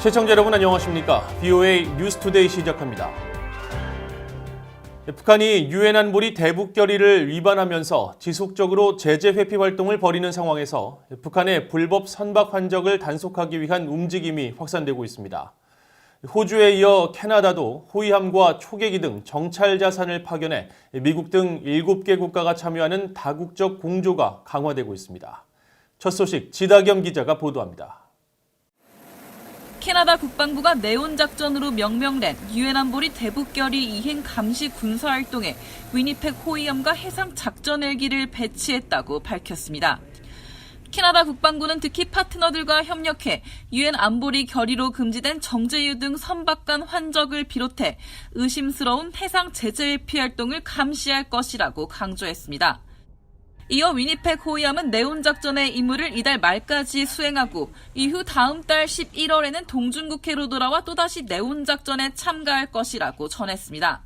시청자 여러분 안녕하십니까? BOA 뉴스투데이 시작합니다. 북한이 유엔 안보리 대북 결의를 위반하면서 지속적으로 제재 회피 활동을 벌이는 상황에서 북한의 불법 선박 환적을 단속하기 위한 움직임이 확산되고 있습니다. 호주에 이어 캐나다도 호위함과 초계기 등 정찰 자산을 파견해 미국 등 7개 국가가 참여하는 다국적 공조가 강화되고 있습니다. 첫 소식 지다겸 기자가 보도합니다. 캐나다 국방부가 네온 작전으로 명명된 유엔 안보리 대북 결의 이행 감시 군사 활동에 위니펙 호위함과 해상 작전 헬기를 배치했다고 밝혔습니다. 캐나다 국방부는 특히 파트너들과 협력해 유엔 안보리 결의로 금지된 정제유 등 선박 간 환적을 비롯해 의심스러운 해상 제재 회피 활동을 감시할 것이라고 강조했습니다. 이어 위니펙 호위함은 네온 작전의 임무를 이달 말까지 수행하고 이후 다음 달 11월에는 동중국해로 돌아와 또다시 네온 작전에 참가할 것이라고 전했습니다.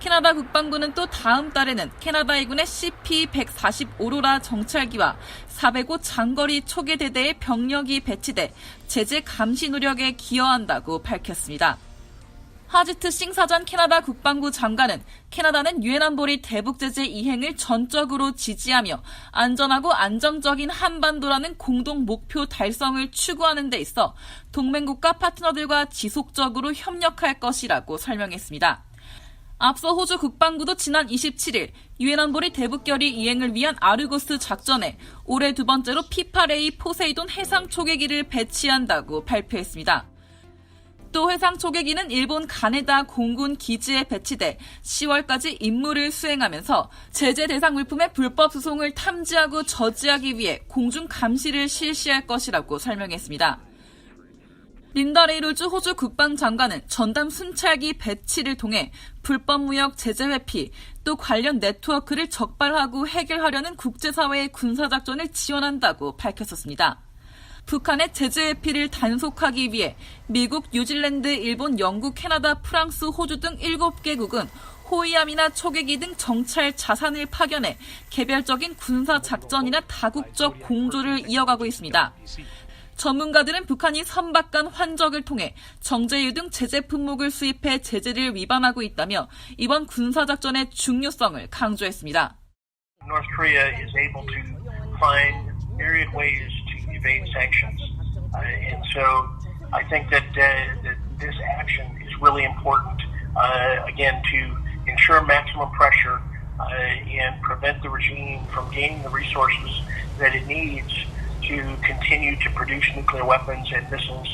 캐나다 국방부는 또 다음 달에는 캐나다 해군의 CP-140 오로라 정찰기와 405 장거리 초계대대의 병력이 배치돼 제재 감시 노력에 기여한다고 밝혔습니다. 하지트 싱사전 캐나다 국방부 장관은 캐나다는 유엔 안보리 대북 제재 이행을 전적으로 지지하며 안전하고 안정적인 한반도라는 공동 목표 달성을 추구하는 데 있어 동맹국가 파트너들과 지속적으로 협력할 것이라고 설명했습니다. 앞서 호주 국방부도 지난 27일 유엔 안보리 대북 결의 이행을 위한 아르고스 작전에 올해 두 번째로 P-8A 포세이돈 해상 초계기를 배치한다고 발표했습니다. 또 해상 초계기는 일본 가네다 공군 기지에 배치돼 10월까지 임무를 수행하면서 제재 대상 물품의 불법 수송을 탐지하고 저지하기 위해 공중 감시를 실시할 것이라고 설명했습니다. 린다 레이놀즈 호주 국방장관은 전담 순찰기 배치를 통해 불법 무역 제재 회피, 또 관련 네트워크를 적발하고 해결하려는 국제사회의 군사작전을 지원한다고 밝혔었습니다. 북한의 제재 회피를 단속하기 위해 미국, 뉴질랜드, 일본, 영국, 캐나다, 프랑스, 호주 등 7개국은 호위함이나 초계기 등 정찰 자산을 파견해 개별적인 군사작전이나 다국적 공조를 이어가고 있습니다. 전문가들은 북한이 선박 간 환적을 통해 정제유 등 제재 품목을 수입해 제재를 위반하고 있다며 이번 군사작전의 중요성을 강조했습니다. North Korea is able to find myriad ways to evade sanctions. And so I think that this action is really important, again, to ensure maximum pressure and prevent the regime from gaining the resources that it needs to continue to produce nuclear weapons and missiles.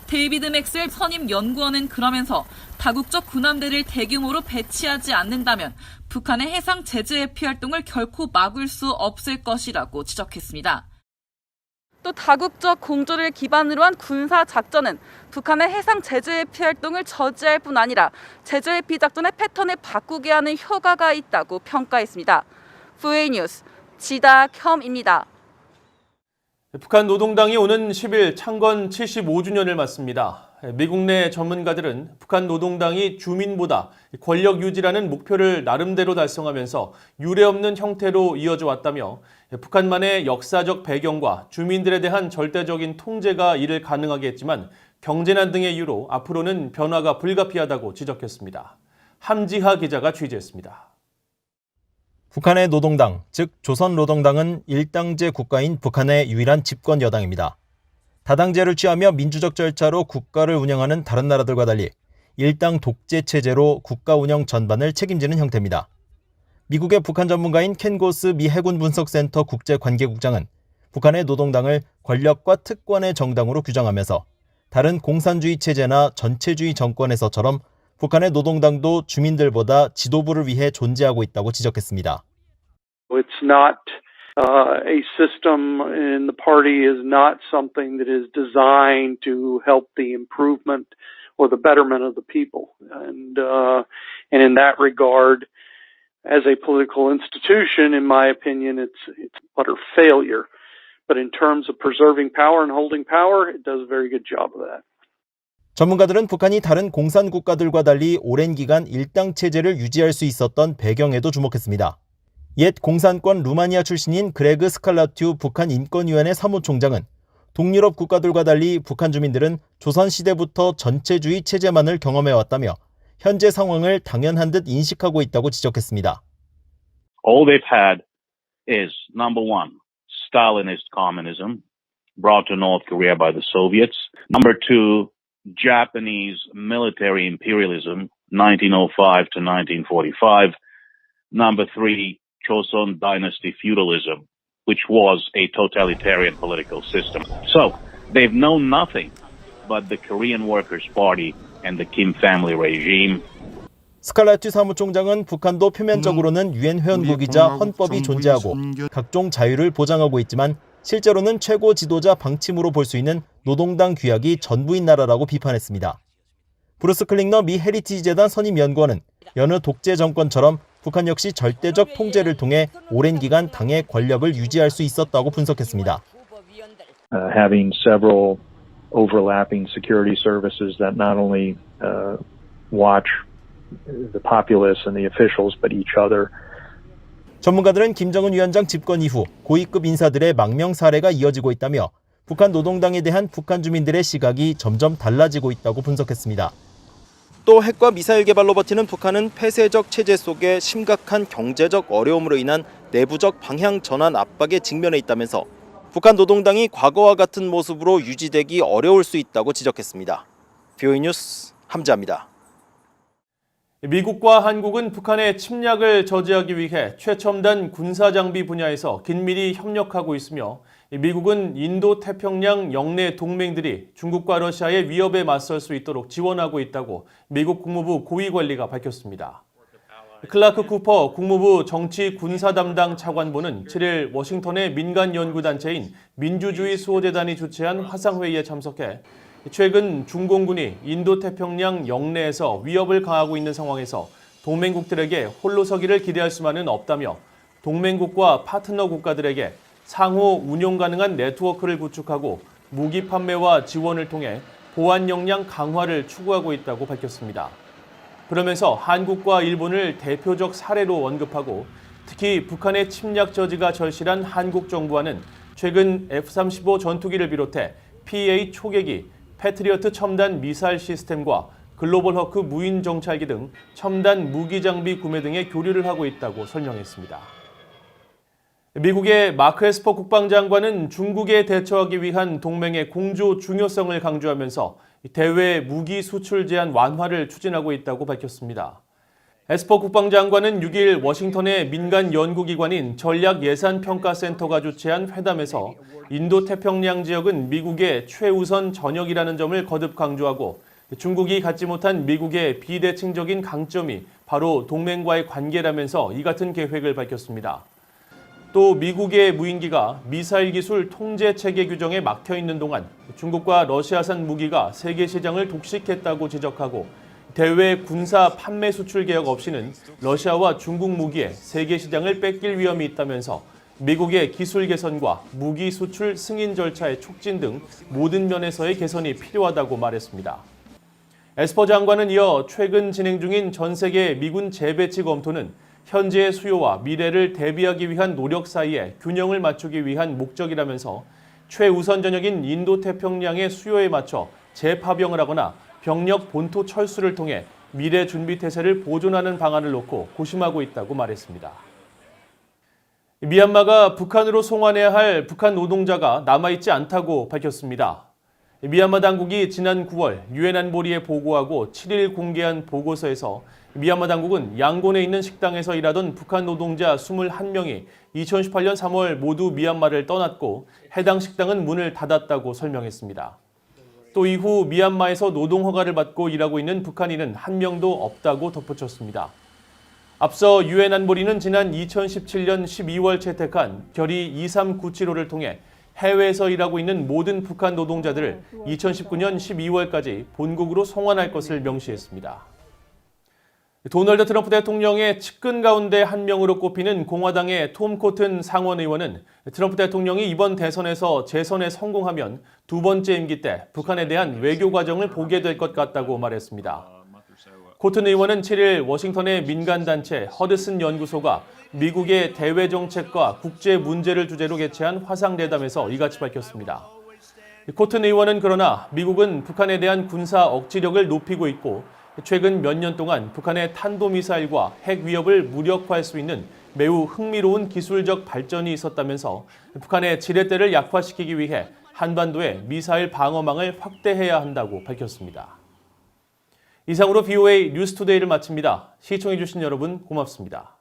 데이비드 맥스웰 선임 연구원은 그러면서 다국적 군함대를 대규모로 배치하지 않는다면 북한의 해상 제재 회피 활동을 결코 막을 수 없을 것이라고 지적했습니다. 또 다국적 공조를 기반으로 한 군사 작전은 북한의 해상 제재 회피 활동을 저지할 뿐 아니라 제재 회피 작전의 패턴을 바꾸게 하는 효과가 있다고 평가했습니다. BOA 뉴스 지다겸입니다. 북한 노동당이 오는 10일 창건 75주년을 맞습니다. 미국 내 전문가들은 북한 노동당이 주민보다 권력 유지라는 목표를 나름대로 달성하면서 유례없는 형태로 이어져 왔다며 북한만의 역사적 배경과 주민들에 대한 절대적인 통제가 이를 가능하게 했지만 경제난 등의 이유로 앞으로는 변화가 불가피하다고 지적했습니다. 함지하 기자가 취재했습니다. 북한의 노동당, 즉 조선노동당은 일당제 국가인 북한의 유일한 집권 여당입니다. 다당제를 취하며 민주적 절차로 국가를 운영하는 다른 나라들과 달리 일당 독재 체제로 국가 운영 전반을 책임지는 형태입니다. 미국의 북한 전문가인 켄 고스 미 해군 분석센터 국제관계국장은 북한의 노동당을 권력과 특권의 정당으로 규정하면서 다른 공산주의 체제나 전체주의 정권에서처럼 북한의 노동당도 주민들보다 지도부를 위해 존재하고 있다고 지적했습니다. It's not a system in the party is not something that is designed to help the improvement or the betterment of the people. And in that regard, as a political institution, in my opinion, it's utter failure. But in terms of preserving power and holding power, it does a very good job of that. 전문가들은 북한이 다른 공산 국가들과 달리 오랜 기간 일당 체제를 유지할 수 있었던 배경에도 주목했습니다. 옛 공산권 루마니아 출신인 그레그 스칼라튜 북한 인권위원회 사무총장은 동유럽 국가들과 달리 북한 주민들은 조선시대부터 전체주의 체제만을 경험해왔다며 현재 상황을 당연한 듯 인식하고 있다고 지적했습니다. All they've had is, number one, Stalinist communism brought to North Korea by the Soviets. Number two, Japanese military imperialism, 1905 to 1945. Number three, Joseon dynasty feudalism, which was a totalitarian political system. So, they've known nothing but the Korean Workers' Party and the Kim family regime. 스칼라티 사무총장은 북한도 표면적으로는 유엔 회원국이자 헌법이 존재하고 각종 자유를 보장하고 있지만 실제로는 최고 지도자 방침으로 볼 수 있는 노동당 규약이 전부인 나라라고 비판했습니다. 브루스 클링너 미 헤리티지 재단 선임 연구원은 여느 독재 정권처럼 북한 역시 절대적 통제를 통해 오랜 기간 당의 권력을 유지할 수 있었다고 분석했습니다. Having several overlapping security services that not only watch the populace and the officials but each other. 전문가들은 김정은 위원장 집권 이후 고위급 인사들의 망명 사례가 이어지고 있다며 북한 노동당에 대한 북한 주민들의 시각이 점점 달라지고 있다고 분석했습니다. 또 핵과 미사일 개발로 버티는 북한은 폐쇄적 체제 속에 심각한 경제적 어려움으로 인한 내부적 방향 전환 압박에 직면해 있다면서 북한 노동당이 과거와 같은 모습으로 유지되기 어려울 수 있다고 지적했습니다. VOA 뉴스 함지아입니다. 미국과 한국은 북한의 침략을 저지하기 위해 최첨단 군사장비 분야에서 긴밀히 협력하고 있으며 미국은 인도태평양 영내 동맹들이 중국과 러시아의 위협에 맞설 수 있도록 지원하고 있다고 미국 국무부 고위관리가 밝혔습니다. 클라크 쿠퍼 국무부 정치 군사 담당 차관보는 7일 워싱턴의 민간 연구단체인 민주주의 수호재단이 주최한 화상회의에 참석해 최근 중공군이 인도태평양 영내에서 위협을 가하고 있는 상황에서 동맹국들에게 홀로 서기를 기대할 수만은 없다며 동맹국과 파트너 국가들에게 상호 운용 가능한 네트워크를 구축하고 무기 판매와 지원을 통해 보안 역량 강화를 추구하고 있다고 밝혔습니다. 그러면서 한국과 일본을 대표적 사례로 언급하고 특히 북한의 침략 저지가 절실한 한국 정부와는 최근 F-35 전투기를 비롯해 PA 초계기, 패트리어트 첨단 미사일 시스템과 글로벌 허크 무인 정찰기 등 첨단 무기 장비 구매 등의 교류를 하고 있다고 설명했습니다. 미국의 마크 에스퍼 국방장관은 중국에 대처하기 위한 동맹의 공조 중요성을 강조하면서 대외 무기 수출 제한 완화를 추진하고 있다고 밝혔습니다. 에스퍼 국방장관은 6일 워싱턴의 민간 연구기관인 전략예산평가센터가 주최한 회담에서 인도태평양 지역은 미국의 최우선 전역이라는 점을 거듭 강조하고 중국이 갖지 못한 미국의 비대칭적인 강점이 바로 동맹과의 관계라면서 이 같은 계획을 밝혔습니다. 또 미국의 무인기가 미사일 기술 통제 체계 규정에 막혀 있는 동안 중국과 러시아산 무기가 세계 시장을 독식했다고 지적하고 대외 군사 판매 수출 계약 없이는 러시아와 중국 무기에 세계 시장을 뺏길 위험이 있다면서 미국의 기술 개선과 무기 수출 승인 절차의 촉진 등 모든 면에서의 개선이 필요하다고 말했습니다. 에스퍼 장관은 이어 최근 진행 중인 전 세계 미군 재배치 검토는 현재의 수요와 미래를 대비하기 위한 노력 사이에 균형을 맞추기 위한 목적이라면서 최우선 전역인 인도태평양의 수요에 맞춰 재파병을 하거나 병력 본토 철수를 통해 미래 준비 태세를 보존하는 방안을 놓고 고심하고 있다고 말했습니다. 미얀마가 북한으로 송환해야 할 북한 노동자가 남아있지 않다고 밝혔습니다. 미얀마 당국이 지난 9월 유엔 안보리에 보고하고 7일 공개한 보고서에서 미얀마 당국은 양곤에 있는 식당에서 일하던 북한 노동자 21명이 2018년 3월 모두 미얀마를 떠났고 해당 식당은 문을 닫았다고 설명했습니다. 또 이후 미얀마에서 노동 허가를 받고 일하고 있는 북한인은 한 명도 없다고 덧붙였습니다. 앞서 유엔 안보리는 지난 2017년 12월 채택한 결의 2397호를 통해 해외에서 일하고 있는 모든 북한 노동자들을 2019년 12월까지 본국으로 송환할 것을 명시했습니다. 도널드 트럼프 대통령의 측근 가운데 한 명으로 꼽히는 공화당의 톰 코튼 상원 의원은 트럼프 대통령이 이번 대선에서 재선에 성공하면 두 번째 임기 때 북한에 대한 외교 과정을 보게 될 것 같다고 말했습니다. 코튼 의원은 7일 워싱턴의 민간단체 허드슨 연구소가 미국의 대외 정책과 국제 문제를 주제로 개최한 화상대담에서 이같이 밝혔습니다. 코튼 의원은 그러나 미국은 북한에 대한 군사 억지력을 높이고 있고 최근 몇 년 동안 북한의 탄도미사일과 핵 위협을 무력화할 수 있는 매우 흥미로운 기술적 발전이 있었다면서 북한의 지렛대를 약화시키기 위해 한반도의 미사일 방어망을 확대해야 한다고 밝혔습니다. 이상으로 BOA 뉴스투데이를 마칩니다. 시청해주신 여러분 고맙습니다.